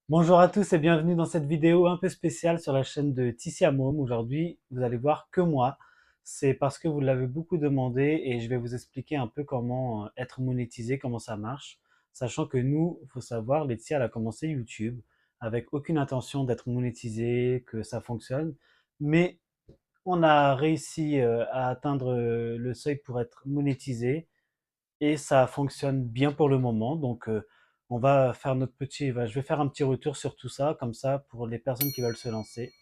Bonjour à tous et bienvenue dans cette vidéo un peu spéciale sur la chaîne de Ticia Mom. Aujourd'hui, vous allez voir que moi. C'est parce que vous l'avez beaucoup demandé et je vais vous expliquer un peu comment être monétisé, comment ça marche. Sachant que nous, il faut savoir, Laetitia, elle a commencé YouTube avec aucune intention d'être monétisé, que ça fonctionne. Mais on a réussi à atteindre le seuil pour être monétisé et ça fonctionne bien pour le moment. Donc, on va faire notre petit, je vais faire un petit retour sur tout ça, comme ça, pour les personnes qui veulent se lancer,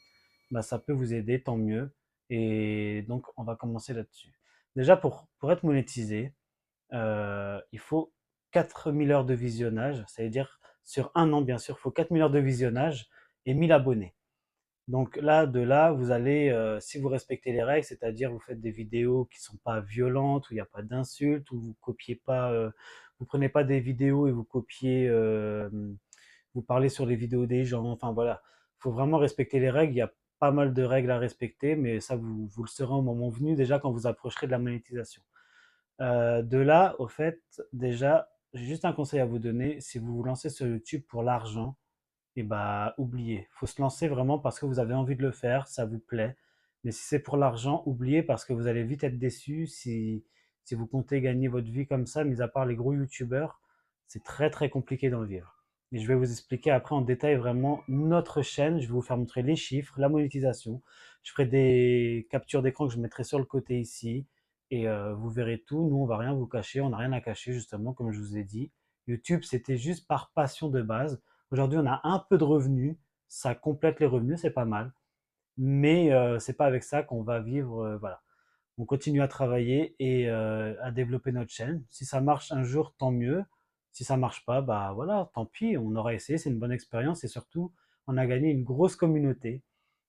bah, ça peut vous aider, tant mieux. Et donc, on va commencer là-dessus. Déjà, pour être monétisé, il faut 4000 heures de visionnage, c'est-à-dire sur un an, bien sûr, il faut 4000 heures de visionnage et 1000 abonnés. Donc là, de là, vous allez, si vous respectez les règles, c'est-à-dire vous faites des vidéos qui sont pas violentes, où il n'y a pas d'insultes, où vous copiez pas, vous prenez pas des vidéos et vous copiez, vous parlez sur les vidéos des gens. Enfin voilà, il faut vraiment respecter les règles. Il y a pas mal de règles à respecter, mais ça, vous le saurez au moment venu, déjà quand vous approcherez de la monétisation. De là, au fait, déjà, j'ai juste un conseil à vous donner. Si vous vous lancez sur YouTube pour l'argent, et bah, oubliez. Faut se lancer vraiment parce que vous avez envie de le faire, ça vous plaît. Mais si c'est pour l'argent, oubliez parce que vous allez vite être déçu si vous comptez gagner votre vie comme ça, mis à part les gros youtubeurs, c'est très très compliqué d'en vivre. Et je vais vous expliquer après en détail vraiment notre chaîne. Je vais vous faire montrer les chiffres, la monétisation. Je ferai des captures d'écran que je mettrai sur le côté ici. Et vous verrez tout. Nous, on va rien vous cacher. On n'a rien à cacher, justement, comme je vous ai dit. YouTube, c'était juste par passion de base. Aujourd'hui, on a un peu de revenus, ça complète les revenus, c'est pas mal, mais c'est pas avec ça qu'on va vivre. Voilà, on continue à travailler et à développer notre chaîne. Si ça marche un jour, tant mieux. Si ça marche pas, bah voilà, tant pis. On aura essayé, c'est une bonne expérience et surtout, on a gagné une grosse communauté.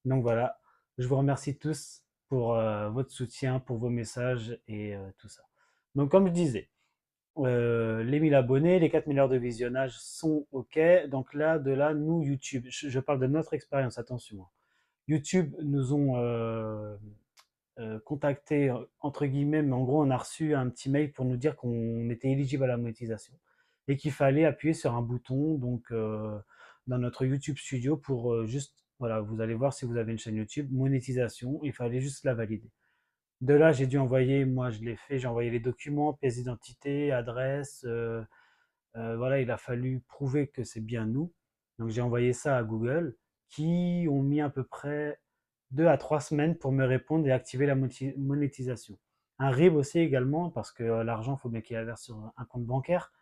Donc voilà, je vous remercie tous pour votre soutien, pour vos messages et tout ça. Donc comme je disais, les 1000 abonnés, les 4000 heures de visionnage sont OK. Donc là, de là, nous, YouTube, je parle de notre expérience, attention, hein. YouTube nous ont contactés, entre guillemets, mais en gros, on a reçu un petit mail pour nous dire qu'on était éligible à la monétisation et qu'il fallait appuyer sur un bouton donc dans notre YouTube Studio pour juste, voilà, vous allez voir si vous avez une chaîne YouTube, monétisation, il fallait juste la valider. De là, j'ai dû envoyer, moi je l'ai fait, j'ai envoyé les documents, pièce d'identité, adresse, voilà, il a fallu prouver que c'est bien nous. Donc j'ai envoyé ça à Google, qui ont mis à peu près 2 à 3 semaines pour me répondre et activer la monétisation. Un RIB aussi également, parce que l'argent, il faut bien qu'il aille sur un compte bancaire.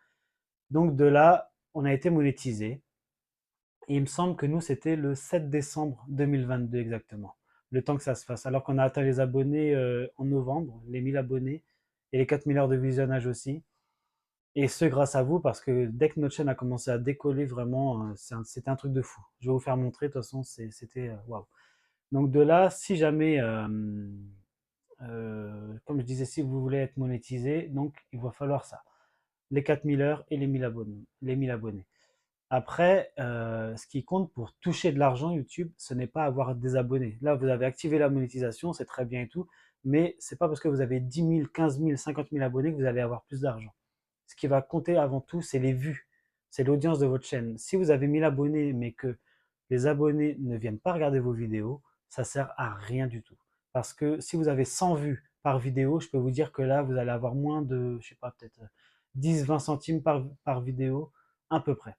Donc de là, on a été monétisé. Et il me semble que nous, c'était le 7 décembre 2022 exactement, le temps que ça se fasse. Alors qu'on a atteint les abonnés en novembre, les 1000 abonnés, et les 4000 heures de visionnage aussi. Et ce, grâce à vous, parce que dès que notre chaîne a commencé à décoller, vraiment, c'était un truc de fou. Je vais vous faire montrer, de toute façon, c'était waouh. Donc de là, si jamais, comme je disais, si vous voulez être monétisé, donc il va falloir ça. Les 4000 heures et les 1000 abonnés. Les 1000 abonnés. Après, ce qui compte pour toucher de l'argent YouTube, ce n'est pas avoir des abonnés. Là, vous avez activé la monétisation, c'est très bien et tout, mais c'est pas parce que vous avez 10 000, 15 000, 50 000 abonnés que vous allez avoir plus d'argent. Ce qui va compter avant tout, c'est les vues, c'est l'audience de votre chaîne. Si vous avez 1000 abonnés, mais que les abonnés ne viennent pas regarder vos vidéos, ça sert à rien du tout. Parce que si vous avez 100 vues par vidéo, je peux vous dire que là, vous allez avoir moins de, je sais pas, peut-être 10-20 centimes par vidéo, à peu près.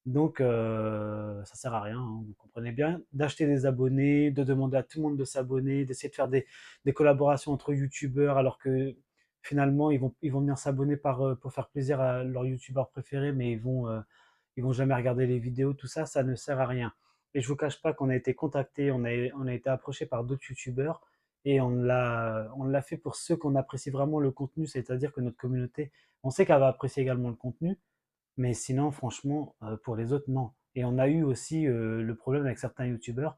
Donc, ça sert à rien, hein, vous comprenez bien, d'acheter des abonnés, de demander à tout le monde de s'abonner, d'essayer de faire des collaborations entre youtubeurs alors que finalement ils vont venir s'abonner pour faire plaisir à leur youtubeur préféré, mais ils vont jamais regarder les vidéos, tout ça, ça ne sert à rien. Et je vous cache pas qu'on a été contacté, on a été approché par d'autres youtubeurs et on l'a fait pour ceux qu'on apprécie vraiment le contenu, c'est-à-dire que notre communauté, on sait qu'elle va apprécier également le contenu, mais sinon, franchement, pour les autres, non. Et on a eu aussi le problème avec certains youtubeurs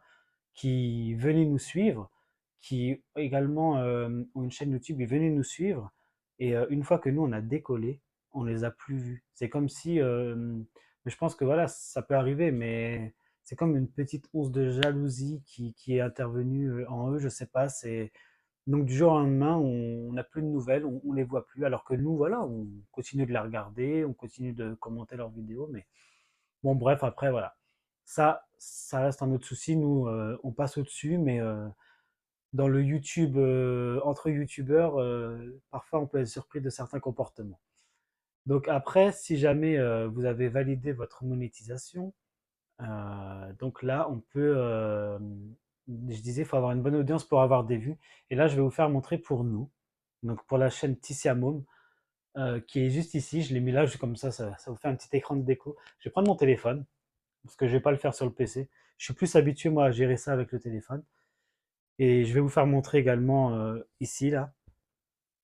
qui venaient nous suivre, qui également ont une chaîne YouTube, ils venaient nous suivre. Et une fois que nous, on a décollé, on les a plus vus. C'est comme si, mais je pense que voilà, ça peut arriver, mais c'est comme une petite once de jalousie qui est intervenue en eux, je sais pas, c'est donc du jour au lendemain, on n'a plus de nouvelles, on les voit plus, alors que nous, voilà, on continue de les regarder, on continue de commenter leurs vidéos, mais bon, bref, après, voilà. Ça reste un autre souci. Nous, on passe au-dessus, mais dans le YouTube, entre youtubeurs, parfois on peut être surpris de certains comportements. Donc après, si jamais vous avez validé votre monétisation, donc là, on peut, je disais, il faut avoir une bonne audience pour avoir des vues. Et là, je vais vous faire montrer pour nous. Donc pour la chaîne Tissia Mom, qui est juste ici, je l'ai mis là, comme ça vous fait un petit écran de déco. Je vais prendre mon téléphone, parce que je vais pas le faire sur le PC. Je suis plus habitué, moi, à gérer ça avec le téléphone. Et je vais vous faire montrer également ici, là.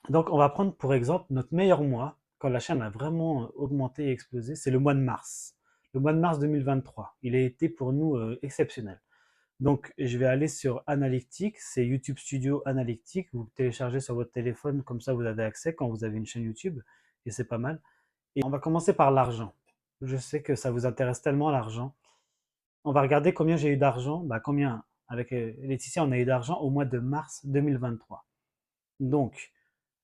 Donc, on va prendre pour exemple notre meilleur mois, quand la chaîne a vraiment augmenté et explosé, c'est le mois de mars. Le mois de mars 2023. Il a été pour nous exceptionnel. Donc, je vais aller sur Analytics, c'est YouTube Studio Analytics. Vous téléchargez sur votre téléphone, comme ça vous avez accès quand vous avez une chaîne YouTube, et c'est pas mal. Et on va commencer par l'argent. Je sais que ça vous intéresse tellement l'argent. On va regarder combien j'ai eu d'argent. Bah, combien, avec Laetitia, on a eu d'argent au mois de mars 2023. Donc,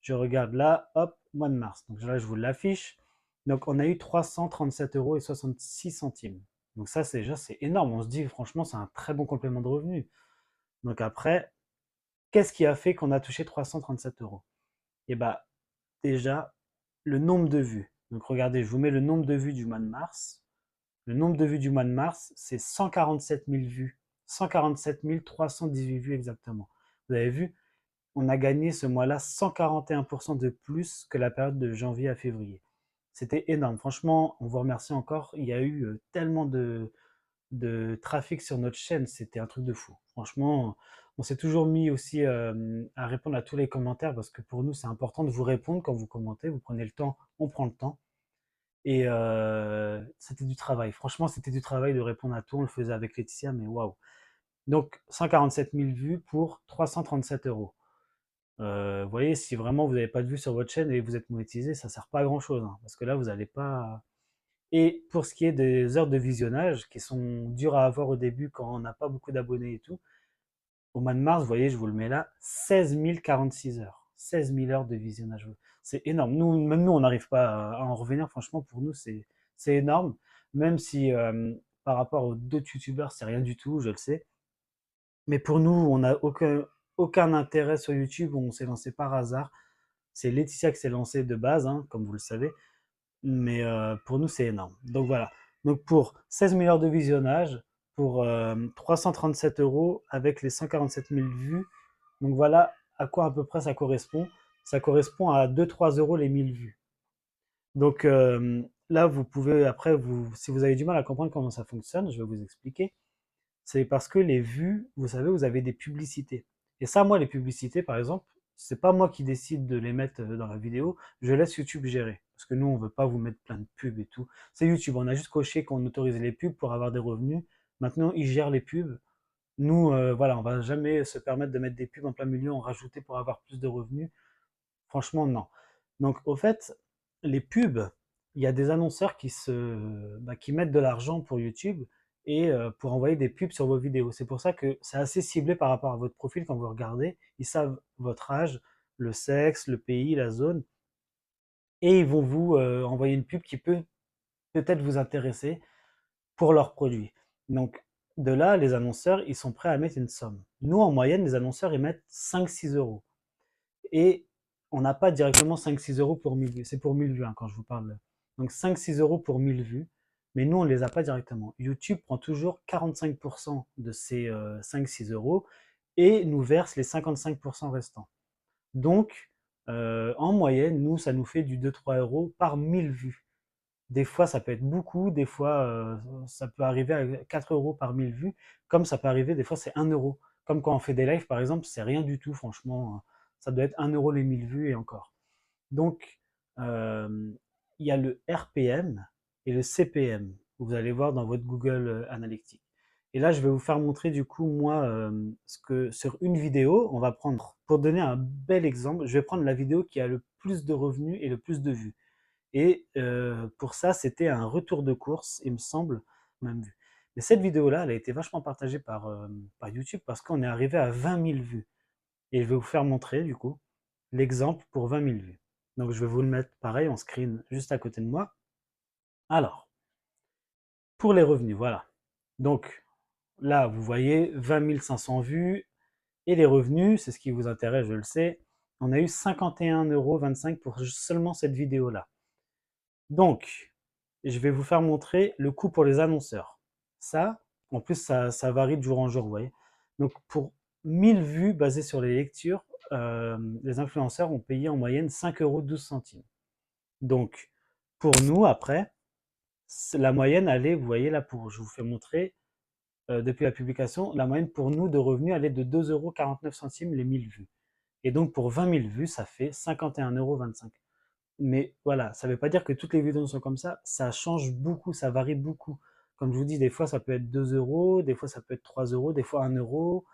je regarde là, hop, mois de mars. Donc là, je vous l'affiche. Donc, on a eu 337 € et 66 centimes. Donc ça, c'est déjà, c'est énorme. On se dit, franchement, c'est un très bon complément de revenu. Donc après, qu'est-ce qui a fait qu'on a touché 337 €? Et bah, déjà, le nombre de vues. Donc regardez, je vous mets le nombre de vues du mois de mars. Le nombre de vues du mois de mars, c'est 147 000 vues. 147 318 vues exactement. Vous avez vu, on a gagné ce mois-là 141% de plus que la période de janvier à février. C'était énorme. Franchement, on vous remercie encore. Il y a eu tellement de trafic sur notre chaîne, c'était un truc de fou. Franchement, on s'est toujours mis aussi à répondre à tous les commentaires parce que pour nous, c'est important de vous répondre quand vous commentez. Vous prenez le temps, on prend le temps. Et c'était du travail. Franchement, c'était du travail de répondre à tout. On le faisait avec Laetitia, mais waouh. Donc, 147 000 vues pour 337 €. Vous voyez, si vraiment vous n'avez pas de vues sur votre chaîne et vous êtes monétisé, ça ne sert pas à grand chose, hein, parce que là, vous n'allez pas. Et pour ce qui est des heures de visionnage, qui sont dures à avoir au début quand on n'a pas beaucoup d'abonnés et tout, au mois de mars, vous voyez, je vous le mets là, 16 046 heures. 16 000 heures de visionnage. C'est énorme. Nous, même nous, on n'arrive pas à en revenir. Franchement, pour nous, c'est énorme. Même si par rapport aux d'autres youtubeurs, c'est rien du tout, je le sais. Mais pour nous, on n'a aucun intérêt sur YouTube. On s'est lancé par hasard. C'est Laetitia qui s'est lancée de base, hein, comme vous le savez. Mais pour nous, c'est énorme. Donc voilà. Donc pour 16 000 heures de visionnage, pour 337 € avec les 147 000 vues, donc voilà à quoi à peu près ça correspond. Ça correspond à 2-3 € les 1000 vues. Donc là, vous pouvez, après, si vous avez du mal à comprendre comment ça fonctionne, je vais vous expliquer. C'est parce que les vues, vous savez, vous avez des publicités. Et ça, moi, les publicités, par exemple, c'est pas moi qui décide de les mettre dans la vidéo, je laisse YouTube gérer. Parce que nous, on veut pas vous mettre plein de pubs et tout. C'est YouTube, on a juste coché qu'on autorise les pubs pour avoir des revenus. Maintenant, ils gèrent les pubs. Nous, voilà, on va jamais se permettre de mettre des pubs en plein milieu, en rajouter pour avoir plus de revenus. Franchement, non. Donc, au fait, les pubs, il y a des annonceurs qui mettent de l'argent pour YouTube et pour envoyer des pubs sur vos vidéos. C'est pour ça que c'est assez ciblé par rapport à votre profil quand vous regardez. Ils savent votre âge, le sexe, le pays, la zone, et ils vont vous envoyer une pub qui peut peut-être vous intéresser pour leurs produits. Donc, de là, les annonceurs, ils sont prêts à mettre une somme. Nous, en moyenne, les annonceurs, ils mettent 5-6 €. Et on n'a pas directement 5-6 € pour 1000 vues. C'est pour 1000 vues hein, quand je vous parle. Donc 5-6 € pour 1000 vues. Mais nous, on ne les a pas directement. YouTube prend toujours 45% de ces 5-6 € et nous verse les 55% restants. Donc, en moyenne, nous, ça nous fait du 2-3 € par 1000 vues. Des fois, ça peut être beaucoup, des fois, ça peut arriver à 4 € par 1000 vues, comme ça peut arriver, des fois, c'est 1 €. Comme quand on fait des lives, par exemple, c'est rien du tout, franchement, ça doit être 1 € les 1000 vues et encore. Donc, il y a le RPM et le CPM. Vous allez voir dans votre Google Analytics. Et là, je vais vous faire montrer du coup, moi, ce que sur une vidéo, on va prendre, pour donner un bel exemple, je vais prendre la vidéo qui a le plus de revenus et le plus de vues. Et pour ça, c'était un retour de course, il me semble, même vu. Mais cette vidéo-là, elle a été vachement partagée par YouTube parce qu'on est arrivé à 20 000 vues. Et je vais vous faire montrer, du coup, l'exemple pour 20 000 vues. Donc je vais vous le mettre pareil en screen juste à côté de moi. Alors, pour les revenus, voilà. Donc là, vous voyez 20 500 vues et les revenus, c'est ce qui vous intéresse, je le sais. On a eu 51,25 € pour seulement cette vidéo-là. Donc, je vais vous faire montrer le coût pour les annonceurs. Ça, en plus, ça varie de jour en jour, vous voyez. Donc, pour 1000 vues basées sur les lectures, les influenceurs ont payé en moyenne 5,12 €. Donc, pour nous, après, la moyenne allait, vous voyez là, je vous fais montrer, depuis la publication, la moyenne pour nous de revenus allait de 2,49 € les 1000 vues. Et donc, pour 20 000 vues, ça fait 51,25 €. Mais voilà, ça ne veut pas dire que toutes les vidéos sont comme ça change beaucoup, ça varie beaucoup. Comme je vous dis, des fois ça peut être 2 €, des fois ça peut être 3 €, des fois 1 €.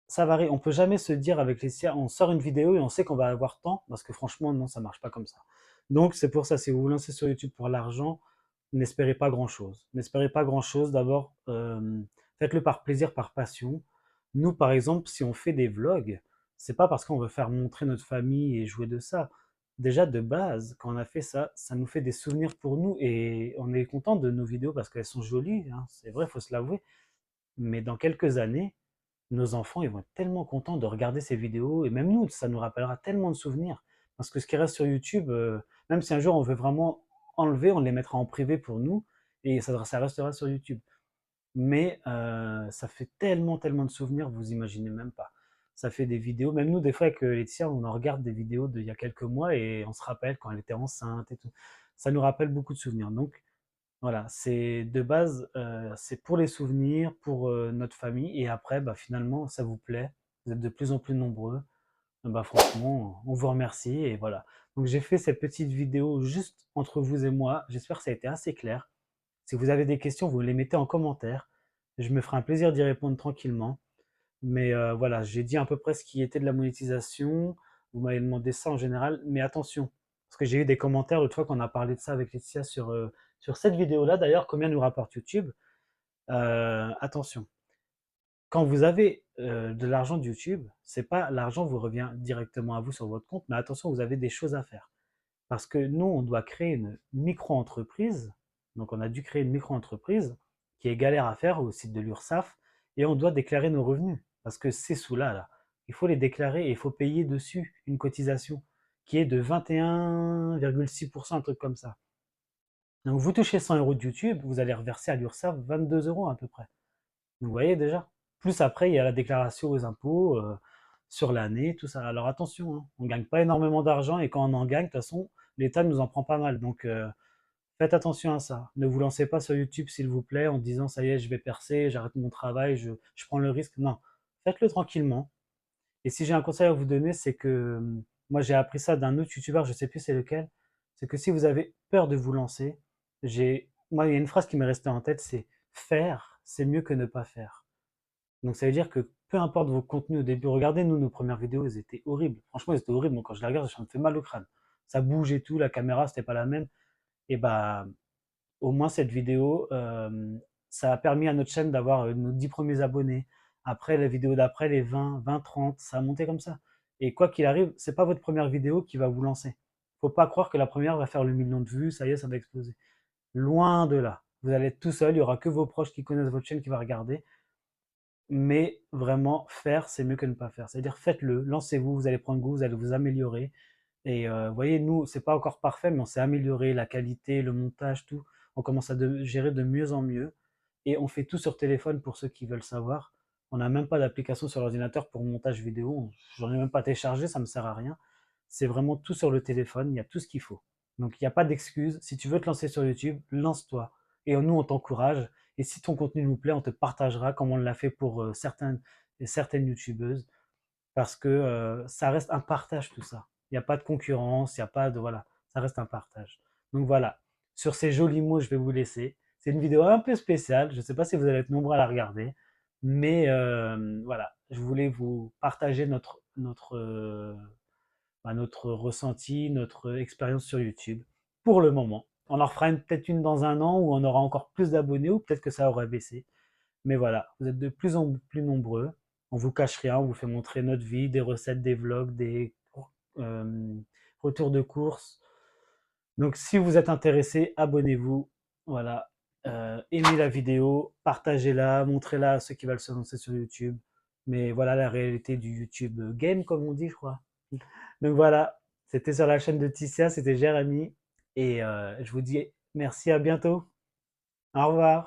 Ça varie, on peut jamais se dire avec les siens, on sort une vidéo et on sait qu'on va avoir tant, parce que franchement, non, ça marche pas comme ça. Donc c'est pour ça, si vous vous lancez sur YouTube pour l'argent, n'espérez pas grand-chose. N'espérez pas grand-chose, d'abord, faites-le par plaisir, par passion. Nous, par exemple, si on fait des vlogs, c'est pas parce qu'on veut faire montrer notre famille et jouer de ça. Déjà, de base, quand on a fait ça, ça nous fait des souvenirs pour nous et on est content de nos vidéos parce qu'elles sont jolies, hein, c'est vrai, il faut se l'avouer. Mais dans quelques années, nos enfants, ils vont être tellement contents de regarder ces vidéos et même nous, ça nous rappellera tellement de souvenirs. Parce que ce qui reste sur YouTube, même si un jour on veut vraiment enlever, on les mettra en privé pour nous et ça restera sur YouTube. Mais ça fait tellement, tellement de souvenirs, vous imaginez même pas. Ça fait des vidéos, même nous, des fois, avec Laetitia, on en regarde des vidéos d'il y a quelques mois et on se rappelle quand elle était enceinte et tout. Ça nous rappelle beaucoup de souvenirs. Donc, voilà, c'est de base, c'est pour les souvenirs, pour notre famille. Et après, bah, finalement, ça vous plaît. Vous êtes de plus en plus nombreux. Bah, franchement, on vous remercie. Et voilà. Donc, j'ai fait cette petite vidéo juste entre vous et moi. J'espère que ça a été assez clair. Si vous avez des questions, vous les mettez en commentaire. Je me ferai un plaisir d'y répondre tranquillement. Mais voilà, j'ai dit à peu près ce qui était de la monétisation. Vous m'avez demandé ça en général. Mais attention, parce que j'ai eu des commentaires l'autre fois qu'on a parlé de ça avec Laetitia sur cette vidéo-là. D'ailleurs, combien nous rapporte YouTube? Attention, quand vous avez de l'argent de YouTube, c'est pas l'argent vous revient directement à vous sur votre compte, mais attention, vous avez des choses à faire. Parce que nous, on doit créer une micro-entreprise. Donc, on a dû créer une micro-entreprise qui est galère à faire au site de l'URSSAF et on doit déclarer nos revenus. Parce que ces sous-là, là, il faut les déclarer et il faut payer dessus une cotisation qui est de 21,6%, un truc comme ça. Donc, vous touchez 100 € de YouTube, vous allez reverser à l'URSSAF 22 € à peu près. Vous voyez déjà. Plus après, il y a la déclaration aux impôts sur l'année, tout ça. Alors attention, hein, on ne gagne pas énormément d'argent et quand on en gagne, de toute façon, l'État nous en prend pas mal. Donc faites attention à ça. Ne vous lancez pas sur YouTube, s'il vous plaît, en disant ça y est, je vais percer, j'arrête mon travail, je prends le risque. Non, faites-le tranquillement. Et si j'ai un conseil à vous donner, c'est que moi j'ai appris ça d'un autre YouTuber, je ne sais plus c'est lequel, c'est que si vous avez peur de vous lancer, moi il y a une phrase qui m'est restée en tête, c'est faire, c'est mieux que ne pas faire. Donc ça veut dire que peu importe vos contenus au début, regardez nous nos premières vidéos, elles étaient horribles. Franchement, elles étaient horribles. Moi, quand je les regarde, ça me fait mal au crâne. Ça bouge et tout, la caméra, c'était pas la même. Et bah, au moins cette vidéo, ça a permis à notre chaîne d'avoir nos 10 premiers abonnés. Après, la vidéo d'après, les 20, 20, 30, ça a monté comme ça. Et quoi qu'il arrive, c'est pas votre première vidéo qui va vous lancer. Faut pas croire que la première va faire le million de vues, ça y est, ça va exploser. Loin de là. Vous allez être tout seul, il y aura que vos proches qui connaissent votre chaîne qui va regarder. Mais vraiment, faire, c'est mieux que ne pas faire. C'est-à-dire, faites-le, lancez-vous, vous allez prendre goût, vous allez vous améliorer. Et vous voyez, nous, c'est pas encore parfait, mais on s'est amélioré, la qualité, le montage, tout. On commence à gérer de mieux en mieux. Et on fait tout sur téléphone pour ceux qui veulent savoir. On n'a même pas d'application sur l'ordinateur pour montage vidéo. J'en ai même pas téléchargé, ça me sert à rien. C'est vraiment tout sur le téléphone, il y a tout ce qu'il faut. Donc il n'y a pas d'excuse. Si tu veux te lancer sur YouTube, lance-toi. Et nous, on t'encourage. Et si ton contenu nous plaît, on te partagera comme on l'a fait pour certaines YouTubeuses. Parce que ça reste un partage tout ça. Il n'y a pas de concurrence, il n'y a pas de... Voilà, ça reste un partage. Donc voilà, sur ces jolis mots, je vais vous laisser. C'est une vidéo un peu spéciale, je ne sais pas si vous allez être nombreux à la regarder, mais voilà, je voulais vous partager notre ressenti, notre expérience sur YouTube pour le moment. On en refera peut-être une dans un an où on aura encore plus d'abonnés ou peut-être que ça aura baissé. Mais voilà, vous êtes de plus en plus nombreux. On vous cache rien, on vous fait montrer notre vie, des recettes, des vlogs, des euh, retours de courses. Donc si vous êtes intéressé, abonnez-vous. Voilà. aimez la vidéo, partagez-la, montrez-la à ceux qui veulent se lancer sur YouTube. Mais voilà la réalité du YouTube game, comme on dit, je crois. Donc voilà, c'était sur la chaîne de Ticia, c'était Jérémy. Et je vous dis merci, à bientôt. Au revoir.